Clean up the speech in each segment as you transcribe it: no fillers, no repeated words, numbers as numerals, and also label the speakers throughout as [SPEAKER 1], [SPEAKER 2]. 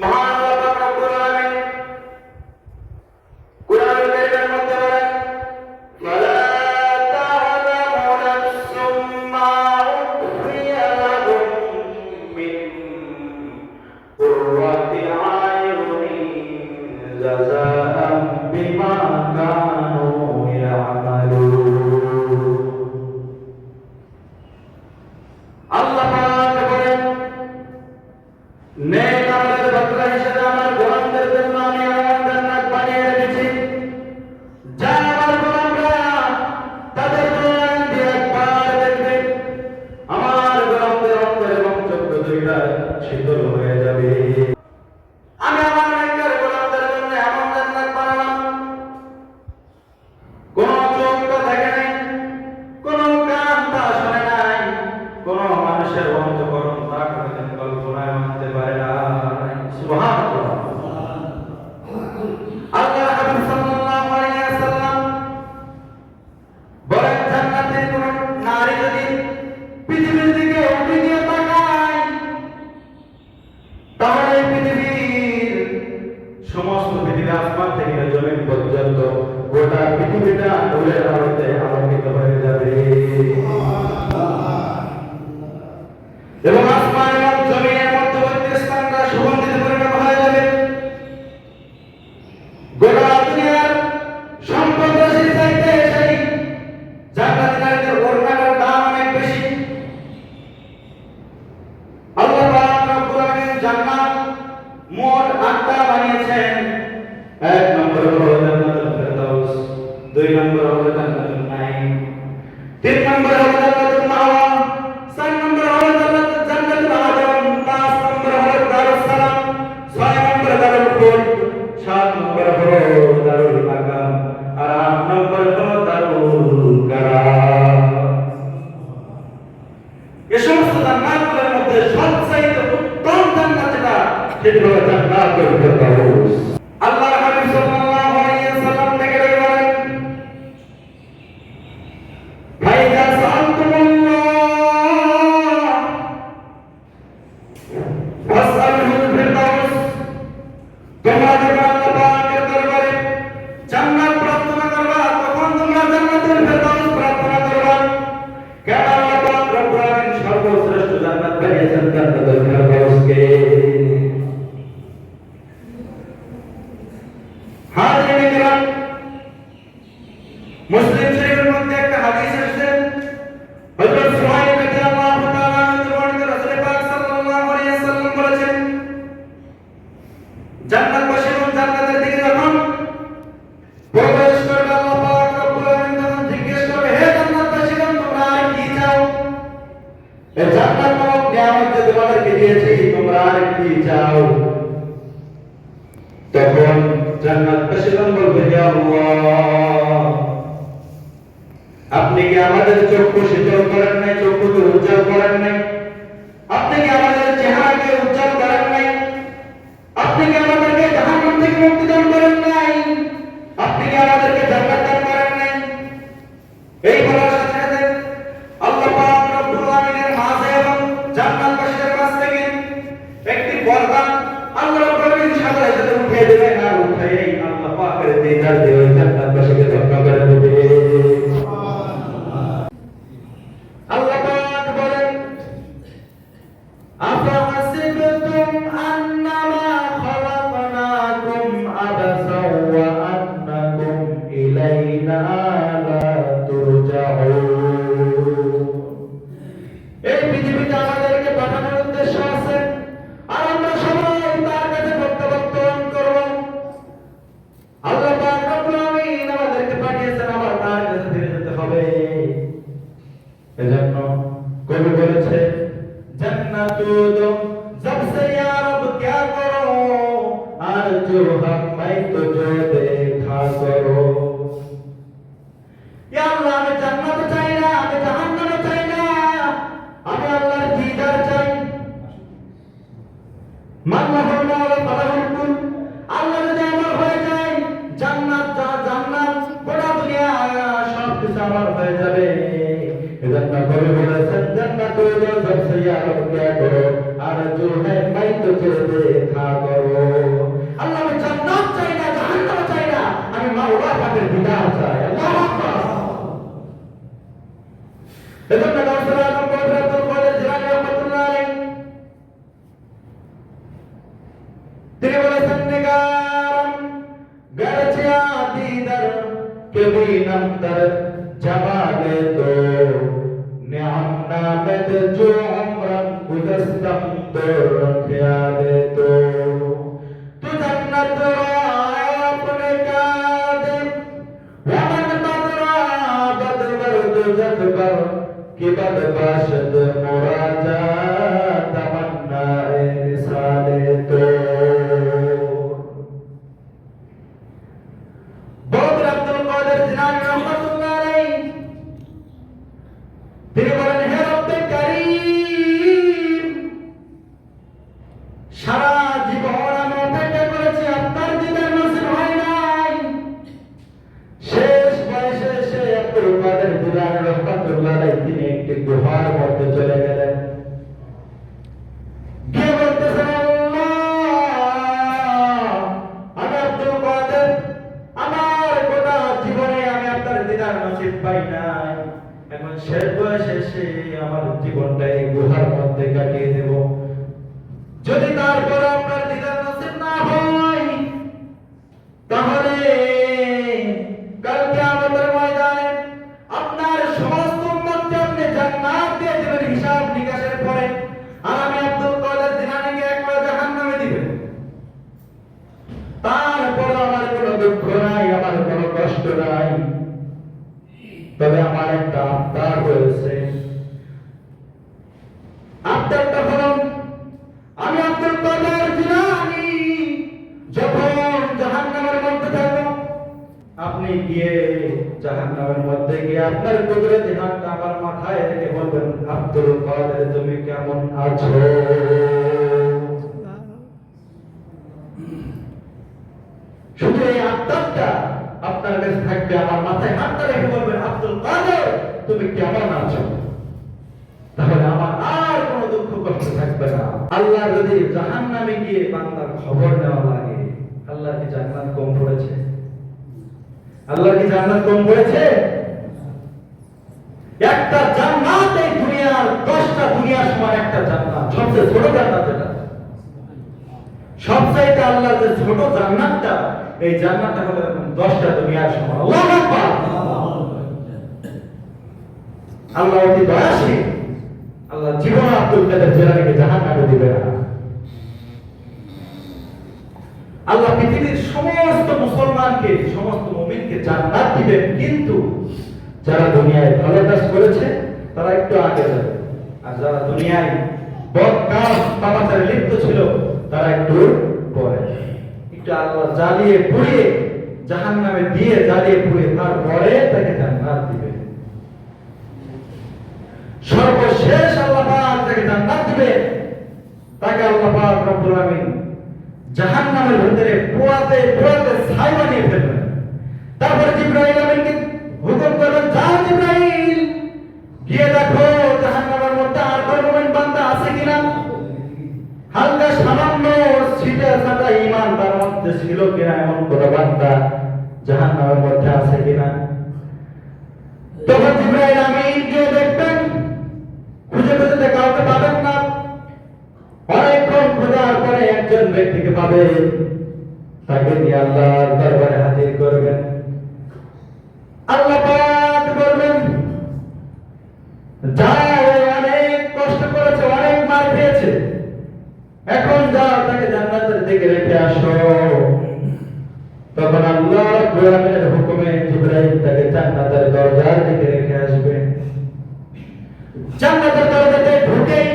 [SPEAKER 1] মহান আল্লাহ পাক রব্বুল আলামিন কুরআনুল কারীমের মধ্যে বলেন, ফালা তা'লামু নাফসুম মা উখফিয়া লাহুম মিন কুররাতি আয়ুনিন জাযাআন বিমা কানু ইয়ামালুন। আল্লাহ পাক বলেন, নেক আমলের বদলা হিসেবে আমার গোলামদের জন্য আমি এমন জান্নাত বানিয়ে রেখেছি, যা আমার গোলামরা তাদের নয়ন দিয়ে একবার দেখবে, আমার গোলামদের অন্তর এবং চক্ষু দুইটা শীতল হয়ে যাবে। আমি আমার নেককার গোলামদের জন্য এমন জান্নাত বানালাম, কোন চোখ তো থাকে নাই, কোন কান তা শোনে নাই, কোন মানুষের অন্তঃকরণ তা কোনদিন কল্পনায় আনতে পারে না। সুবহানাল্লাহ। আল্লাহ হাবিব সাল্লাল্লাহু আলাইহি ওয়াসাল্লাম বলেন, জান্নাতের কোন নারী যদি পৃথিবীর দিকে উঠে গিয়ে তাকায়, তাহলে পৃথিবীর সমস্ত পৃথিবী আসমান থেকে জমিন পর্যন্ত গোটা পৃথিবীটা নূরের আলোতে আলোকিত হয়ে যাবে এবং আসমান এবং জমিনের মধ্যবর্তী স্থানটা সুগন্ধিত পরিণত হয়ে যাবে। গোটা দুনিয়ার সম্পদ রাশির চাইতে সেই জান্নাতি নারীদের ওড়নার দাম অনেক বেশি। আল্লাহ পাক রব্বুল আলামিন জান্নাত মোট ৮টা বানিয়েছেন। ১ নম্বর হলো জান্নাতুল ফেরদাউস, ২ নম্বর হলো জান্নাতুল নাঈম, ৩ নম্বর হলো জান্নাতুল মাওয়া, ৪ নম্বর হলো জান্নাতুল আদম, ৫ নম্বর হলো দারুস সালাম, ৬ নম্বর দারুল খুলদ, ৭ নম্বর হলো দারুল মাকাম, আর ৮ নম্বর হলো দারুল কারাম। এই সমস্ত জান্নাতগুলোর মধ্যে সবচাইতে উত্তম জান্নাত যেটা, সেটা হলো জান্নাতুল ফেরদাউস। আল্লাহ হাবিব সাল্লাল্লাহু আলাইহি ওয়াসাল্লাম থেকে বলেন, ফাইযা সাআলতুমুল্লাহ ফাসআলুল ফিরদাউস, তোমরা যখন আল্লাহ পাকের দরবারে জান্নাত প্রার্থনা করবা, তখন তোমরা জান্নাতুল ফিরদাউস প্রার্থনা করবা। কেন আল্লাহ পাক রব্বুল আলামিন সর্বশ্রেষ্ঠ জান্নাত বানিয়েছেন জান্নাতুল ফিরদাউসকে। হাজিরিন কিরাম, মুসলিম শরীফের মধ্যে একটা হাদিস এসেছে, হযরত সুহাইব রাদিয়াল্লাহু তাআলা আনহু বর্ণিত, রাসূল পাক সাল্লাল্লাহু আলাইহি ওয়াসাল্লাম বলেছেন, জান্নাতবাসী এবং জান্নাতের দিকে যখন প্রবেশ করবে, আল্লাহ পাক রব্বুল আলামিন তখন জিজ্ঞেস করবে, হে জান্নাতবাসীগণ, তোমরা আর কি চাও? এই জান্নাত নামক নিয়ামত যে তোমাদেরকে দিয়েছি, তোমরা আর কি চাও? তখন জান্নাতবাসীগণ বলবে, হে আল্লাহ, আপনি কি আমাদের চক্ষু শীতল করেন নাই, চক্ষুকে উজ্জ্বল করেন নাই? আপনি কি আমাদের চেহারাকে উজ্জ্বল করেন নাই? আপনি কি আমাদেরকে জাহান্নাম থেকে মুক্তি দান করেন নাই? আপনি কি আমাদেরকে জান্নাত দান করেন নাই? এই বলার সাথে সাথে আল্লাহ পাক রব্বুল আলামিনের মাঝে এবং জান্নাতবাসীদের মাঝ থেকে একটি পর্দা আল্লাহ রব্বুল আলামিন সাজায় সাথে উঠিয়ে দেবেন, আর উঠাই আল্লাহ পাকের দিদার দিয়ে ওই জান্নাতবাসীকে ধন্য করে দেবে। আল্লাহ পাক বলেন, আফাহাসিবতুম আন্নামা খালাকনাকুম আবাসাও ওয়া আন্নাকুম ইলাইনা লা তুরজাউন। এই পৃথিবীতে আমাদেরকে পাঠানোর উদ্দেশ্য আছে, আর আমরা সবাই তার কাছে প্রত্যাবর্তন করব। আল্লাহ পাক রব্বুল আলামিন আমাদেরকে পাঠিয়েছেন, আবার তার কাছে ফিরে যেতে হবে। এজন্য কবি বলেছে, জান্নাতুল জব সে ইয়া রব क्या करो আর जो हम मैं तुझे देखा करो। ইয়া আল্লাহ, আমি জান্নাত চাই না, আমি জাহান্নাম চাই না, আমি আল্লাহর দিদার চাই। মাল্লাহুল মাওলা ফালাহুল কুল, আল্লাহ যদি আমার হয়ে যায়, জান্নাত জান্নাত গোটা দুনিয়া সব কিছু আমার হয়ে যাবে। এজন্য কবি বলেছেন, জান্নাতুল জব সে ইয়া রব क्या करो আর जो है मैं तुझे देखा करो। कभी नंतर जमाने दो नियाम नामद जो उम्रन गुज़श्तम तो रखया दे तो तू जन्नत अपने कादिम वमन बदरा बदवर तू जदबर कि बद बाशद मुराजा तमन्ना मिसाले तो তিনি বলেন হে রব্বে কারীম সারা জীবন আমি অপেক্ষা করেছি আপনার দিদার নসিব হয় নাই শেষ বয়সে এসে আব্দুল কাদের জিলানী রাহমাতুল্লাহ আলাইহি তিনি একটি গুহার মধ্যে চলে গেলেন গিয়ে বলতেছেন আল্লাহ আমি আব্দুল কাদের আমার গোটা জীবনে আমি আপনার দিদার নসিব পাই নাই এখন শেষ বয়সে এসে আমার জীবনটা এই গুহার মধ্যে কাটিয়ে দেব যদি তারপর আপনার দিদার নসিব না হয় তাহলে কাল কিয়ামতের ময়দানে আপনার সমস্ত উম্মতকে আপনি জান্নাত দিয়ে দেবেন হিসাব নিকাশের পরে আর আমি আব্দুল কাদের জিলানীকে একবার জাহান্নামে দিবেন তারপর আমার কোনো দুঃখ নাই আমার কোনো কষ্ট নাই তবে আমার একটা আবদার রয়েছে আবদারটা হলো আমি আব্দুল কাদের জিলানী যখন জাহান্নামের মধ্যে থাকব আপনি গিয়ে জাহান্নামের মধ্যে গিয়ে আপনার কুদরতি হাতটা আমার মাথায় রেখে বলবেন আব্দুল কাদের তুমি কেমন আছো শুধু এই আবদারটা আপনার কাছে থাকবে আমার মাথায় হাতটা রেখে বলবেন আব্দুল কাদের তুমি কেমন আছো তাহলে আমার আর কোনো দুঃখ কষ্ট থাকবে না আল্লাহ যদি জাহান্নামে গিয়ে বান্দার খবর নেওয়া লাগে আল্লাহ কি জান্নাত কম পড়েছে আল্লাহ কি জান্নাত কম পড়েছে একটা জান্নাত এই দুনিয়ার 10টা দুনিয়ার সমান একটা জান্নাত সবচেয়ে ছোট জান্নাত এটা সবচাইতে আল্লাহর যে ছোট জান্নাতটা এই জান্নাতটা হলো 10টা দুনিয়ার সমান আল্লাহু আকবার আল্লাহ অতি দয়াশীল আল্লাহ জীবন আব্দুল কাদের জিলানীকে জাহান্নামে দিবে না আল্লাহ পৃথিবীর সমস্ত মুসলমানকে সমস্ত মুমিনকে জান্নাত দিবেন কিন্তু যারা দুনিয়ায় ভালো কাজ করেছে তারা একটু আগে যাবে আর যারা দুনিয়ায় বদ কাজ পাপাচারে লিপ্ত ছিল তারা একটু পরে একটু আল্লাহ জ্বালিয়ে পুড়িয়ে জাহান্নামে দিয়ে জ্বালিয়ে পুড়িয়ে তারপরে তাকে জান্নাত দিবে সর্বশেষ আল্লাহ পাক তাকে জান্নাত দিবে তাকে আল্লাহ পাক রব্বুল আলামিন জাহান্নামের ভিতরে পোড়াতে পোড়াতে ছাই বানিয়ে ফেলবেন তারপর জিবরাইল আমিনকে হুকুম করবেন যাও জিবরাইল গিয়ে দেখো জাহান্নামের মধ্যে আর কোন মুমিন বান্দা আছে কিনা হালকা সামান্য ছিটা ছাটা ঈমান তার মধ্যে ছিল কিনা এমন কোন বান্দা জাহান্নামের মধ্যে আছে কিনা তখন জিবরাইল আমিন গিয়ে দেখবেন খুঁজে খুঁজে কাউকে পাবেন না অনেকক্ষণ খোঁজার পরে একজন ব্যক্তিকে পাবেন তাকে নিয়ে আল্লাহর দরবারে হাজির করবেন আল্লাহ পাক বলবেন যাও অনেক কষ্ট করেছে অনেক মার খেয়েছে এখন যাও তাকে জান্নাতের দিকে রেখে আসো তখন আল্লাহ রাব্বুল আলামিনের হুকুমে জিবরাইল তাকে জান্নাতের দরজার দিকে রেখে আসবে জান্নাতের দরজাতে ঢুকেই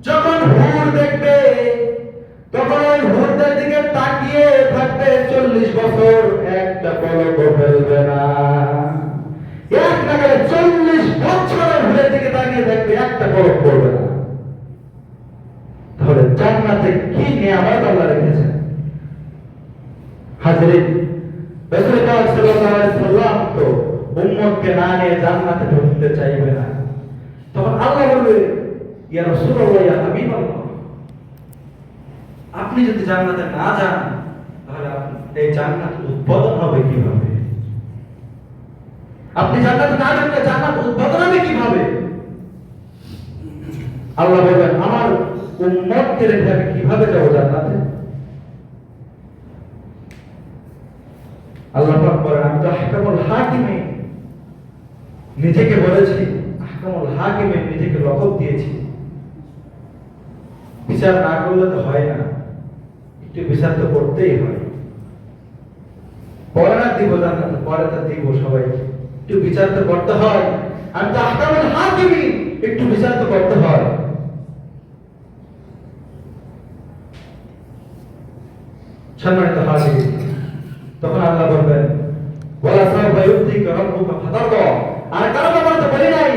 [SPEAKER 1] যখন হুর দেখবে তখন ওই হুরদের দিকে তাকিয়ে থাকবে 40 বছর একটা পলকও ফেলবে না এক নাগারে 40 বছরের হুরের দিকে তাকিয়ে থাকবে একটা পলক পড়বে না তাহলে জান্নাতে কি নিয়ামত আল্লাহ রেখেছেন হাজরিন রাসূল পাক সাল্লাল্লাহু আলাইহি সাল্লাম তো উম্মতকে না নিয়ে জান্নাতে ঢুকতে চাইবে না তখন আল্লাহ বলবে ইয়া রাসূলুল্লাহ ইয়া হাবিবাল্লাহ আপনি যদি জান্নাতে না যান তাহলে এই জান্নাত উদ্বোধন হবে কিভাবে আপনি জান্নাতে না গেলে জান্নাত উদ্বোধন হবে কিভাবে আল্লাহ বলবেন আমার উম্মতকে রেখে আমি কিভাবে যাব জান্নাতে আল্লাহ পাক বলেন আমি তো আহকামুল হাকিমে নিজেকে বলেছি, আহকামুল হাকিমে নিজেকে লকব দিয়েছি। বিচার না করলে তো হয় না, একটু বিচার তো করতেই হয়। পরে না দিব জান্নাত, পরে তো দিব সবাইকে, একটু বিচার তো করতে হয়। আমি তো আহকামুল হাকিমে, একটু বিচার তো করতে হয়। সম্মানিত হাজির, তখন আল্লাহ বলবেন ওয়ালা সাউফা ইউতিকা রাব্বুকা ফাতারদা। আর কারো ব্যাপারে তো বলি নাই